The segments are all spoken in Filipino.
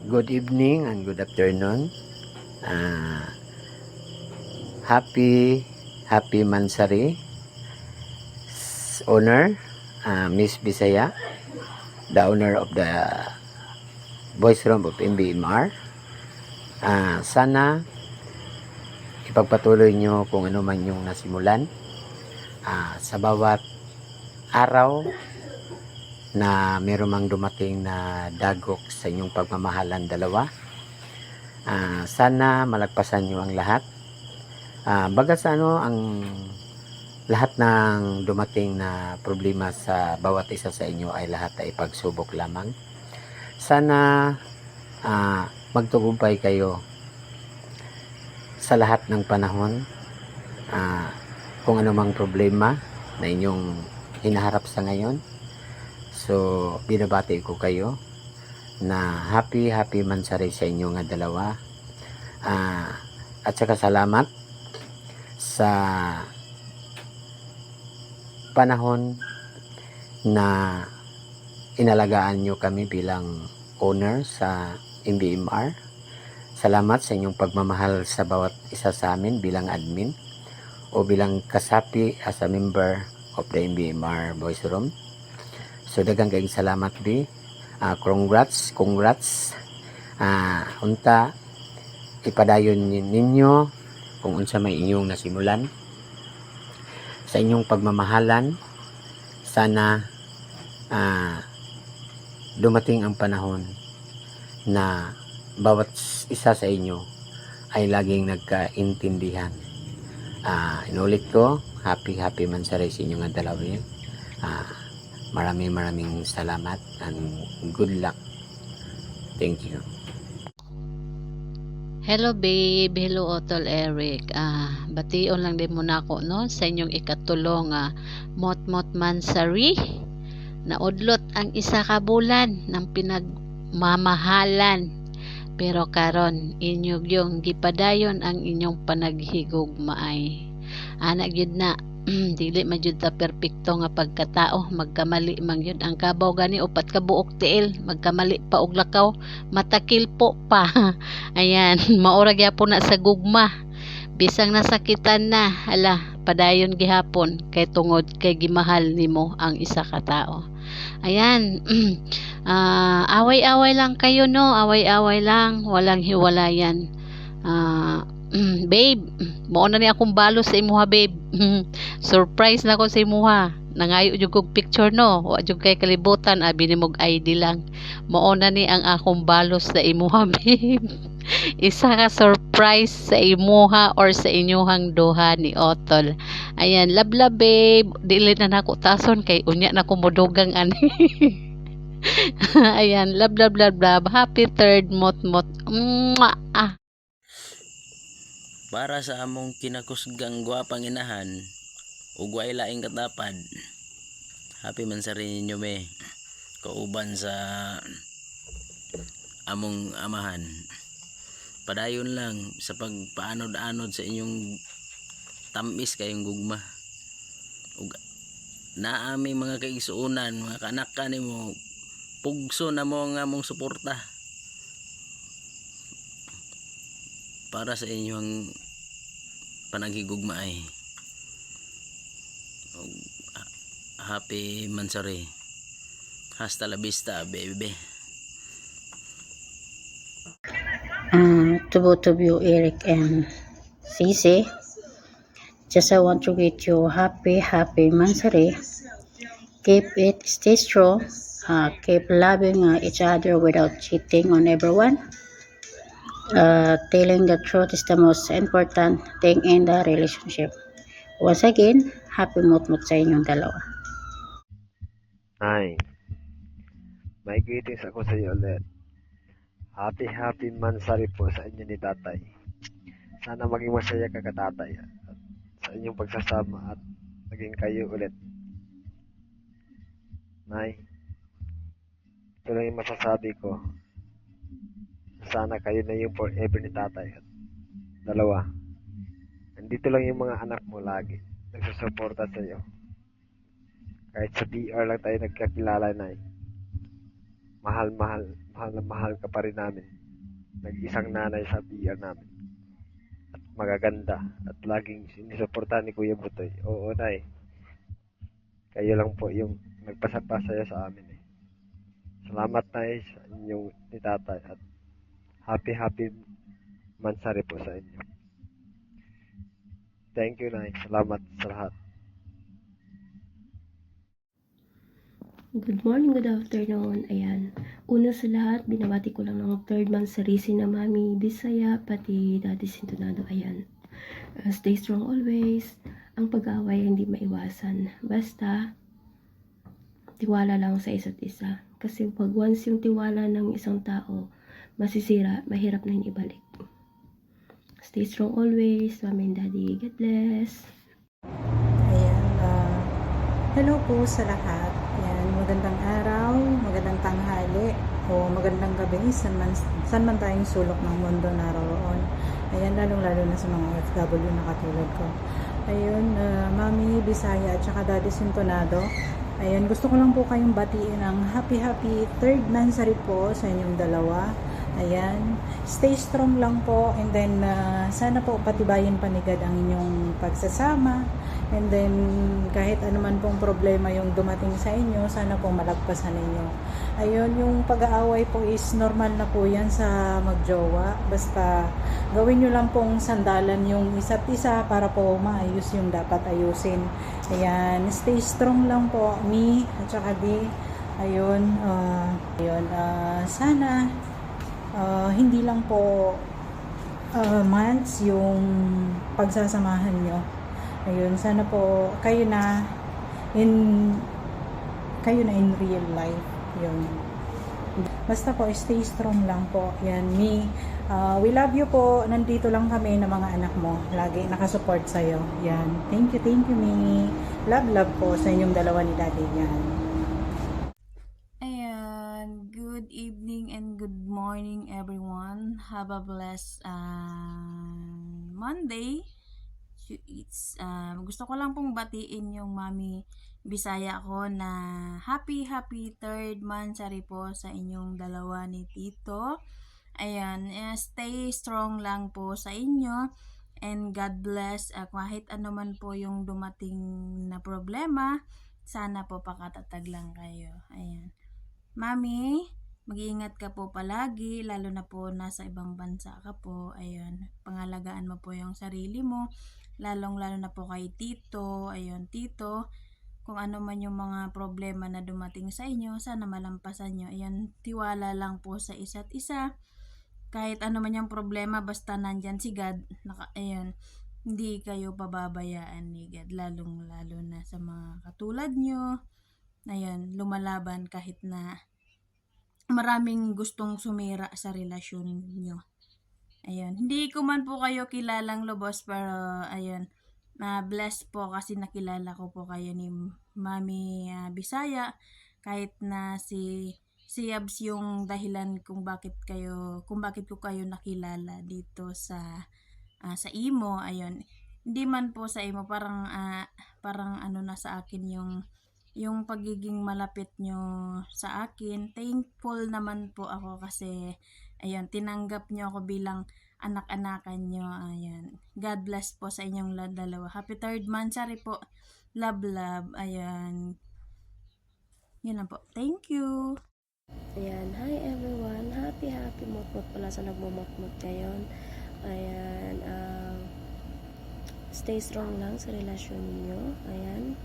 Good evening and good afternoon. Uh, happy Mansari owner, Miss Bisaya, the owner of the voice room of MBMR. Sana ipagpatuloy nyo kung ano man yung nasimulan. Sa bawat araw na meron mang dumating na dagok sa inyong pagmamahalan dalawa. Sana malagpasan nyo ang lahat. Baga sa ang lahat ng dumating na problema sa bawat isa sa inyo ay lahat ay pagsubok lamang. Sana magtagumpay kayo sa lahat ng panahon, kung ano mang problema na inyong hinaharap sa ngayon. So, binabati ko kayo na happy Mansari sa inyo nga dalawa. At saka salamat sa panahon na inalagaan nyo kami bilang owner sa MBMR. Salamat sa inyong pagmamahal sa bawat isa sa amin bilang admin o bilang kasapi as a member of the MBMR Voice Room. So daghang kayong salamat bi. Congrats. Unta ipadayon ninyo kung unsa may inyong nasimulan sa inyong pagmamahalan. Sana dumating ang panahon na bawat isa sa inyo ay laging nagkaintindihan. Inulit ko, happy Mansari sa inyo nga dalawin. Maraming salamat and good luck. Thank you. Hello babe, hello Otol Eric. Bation lang din muna ako no sa inyong ikatulong Mot Mansari na udlot ang isa ka bulan ng pinagmamahalan. Pero karon inyong yung gipadayon ang inyong panaghigugmaay. Anak gyud na dili man jud ta perpekto nga pagkatao, magkamali man yun ang kabaw gani upat ka buok tiil, magkamali pa og lakaw, matakil po pa. Ayan, maura gyapon na sa gugma, bisang nasakitan na, hala padayon gihapon kay tungod kay gimahal nimo ang isa ka tao. Ayan. Away-away lang kayo no, away-away lang, walang hiwalayan. Babe, mao na ni akong balo sa imuha babe. Surprise na ko sa imuha. Nangayo jud kog picture no. Wa jud kay kalibutan abi ni mog ID lang. Mao na ni ang akong balos sa imuha babe. Isa ka surprise sa imuha or sa inyuhang duha ni Otol. Ayan, love babe. Dili na nako tason kay unya na ko modugang ani. Ayan, love. Happy third mot. Mwah. Para sa among kinakusgang gwapang inahan ug way laing katapad, happy Mansari ninyo me kauban sa among amahan. Padayon lang sa pagpaanod-anod sa inyong tamis kayong gugma ug naami mga kaigsuunan, mga kanaka nimo, pugso na mo nga mong suporta para sa inyong panaghigugmaay. Happy Mansari. Hasta la vista, baby. To both of you, Eric and Cici, just I want to greet you happy Mansari. Keep it, stay strong, keep loving each other without cheating on everyone. Telling the truth is the most important thing in the relationship. Once again, happy mot sa inyong dalawa. Ay, may greetings ako sa iyo ulit. Happy Mansari po sa inyo ni tatay. Sana maging masaya ka katatay sa inyong pagsasama at maging kayo ulit. Nay, ito lang yung masasabi ko. Sana kayo na yung forever ni tatay at dalawa. Nandito lang yung mga anak mo lagi. Nagsusuporta sa iyo. Kahit sa BR lang tayo nagkakilala, Nay. mahal na mahal ka pa rin namin. Nag-isang nanay sa PR namin. At magaganda. At laging sinusuportahan ni Kuya Butoy. Oo, Nay. Kayo lang po yung nagpasaya sa amin eh. Salamat, Nay, sa inyong ni Tatay. At happy Mansari po sa inyo. Thank you, Nay. Salamat sa lahat. Good morning, good afternoon. Ayan. Una sa lahat, binabati ko lang ng third month sa risi na Mami Bisaya, pati Daddy Sintonado. Ayan. Stay strong always. Ang pag-away hindi maiwasan. Basta, tiwala lang sa isa't isa. Kasi pag once yung tiwala ng isang tao masisira, mahirap na yun ibalik. Stay strong always. Mami and Daddy, God bless. Ayan, hello po sa lahat. Ayan, magandang araw, magandang tanghali, o magandang gabi, saan man tayong sulok ng mundo naroon. Ayan, lalong-lalo na sa mga OFW na katulad ko. Ayun, Mami Bisaya at saka Daddy Sintonado. Ayan, gusto ko lang po kayong batiin ng happy third mansari po sa inyong dalawa. Ayan, stay strong lang po, and then sana po patibayin pa ni God ang inyong pagsasama, and then kahit anuman pong problema yung dumating sa inyo, sana po malagpasan ninyo. Ayun, yung pag-aaway po is normal na po yan sa magjowa, basta gawin nyo lang pong sandalan yung isa't isa para po maayos yung dapat ayusin. Ayan, stay strong lang po, me at saka di. Ayun, sana hindi lang po months yung pagsasamahan nyo. Ayun, sana po kayo na in real life. Yun. Basta po, stay strong lang po. Yan, me. We love you po. Nandito lang kami na mga anak mo. Lagi nakasupport sa'yo. Yan. Thank you, me. Love po sa inyong dalawa ni Daddy. Yan. Ayan, good evening and good morning everyone. Have a blessed Monday. Gusto ko lang pong batiin yung Mami Bisaya ko na happy third mansari po sa inyong dalawa ni Tito. Ayan, stay strong lang po sa inyo and God bless. Kahit ano man po yung dumating na problema, sana po pakatatag lang kayo. Ayan. Mami, mag-iingat ka po palagi, lalo na po nasa ibang bansa ka po. Ayun, pangalagaan mo po yung sarili mo, lalong-lalo na po kay Tito. Ayun, Tito, kung ano man yung mga problema na dumating sa inyo, sana malampasan nyo. Ayun, tiwala lang po sa isa't isa. Kahit ano man yung problema, basta nandyan si God. Ayun, hindi kayo pababayaan ni God, lalong-lalo na sa mga katulad nyo. Ayun, lumalaban kahit na maraming gustong sumira sa relasyon nyo. Ayun, hindi ko man po kayo kilalang lubos, pero ayun, blessed po kasi nakilala ko po kayo ni Mami Bisaya, kahit na si Yabs yung dahilan kung bakit ko kayo nakilala dito sa Imo. Ayun, hindi man po sa Imo, parang ano na sa akin yung pagiging malapit nyo sa akin. Thankful naman po ako kasi ayun, tinanggap nyo ako bilang anak-anakan nyo. Ayun, God bless po sa inyong dalawa. Happy third mansari po. Love. Ayun, yun lang po. Thank you. Ayan, hi everyone. Happy mot-mot pala sa nagmumot-mot ngayon. Ayan, stay strong lang sa relasyon niyo. Ayan,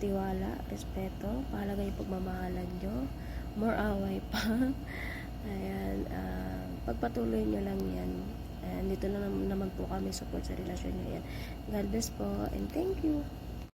tiwala, respeto, mahalaga yung pagmamahalan nyo. More away pa. Ayan, pagpatuloy nyo lang yan. Ayan, dito na naman po kami support sa relasyon nyo yan. God bless po and thank you.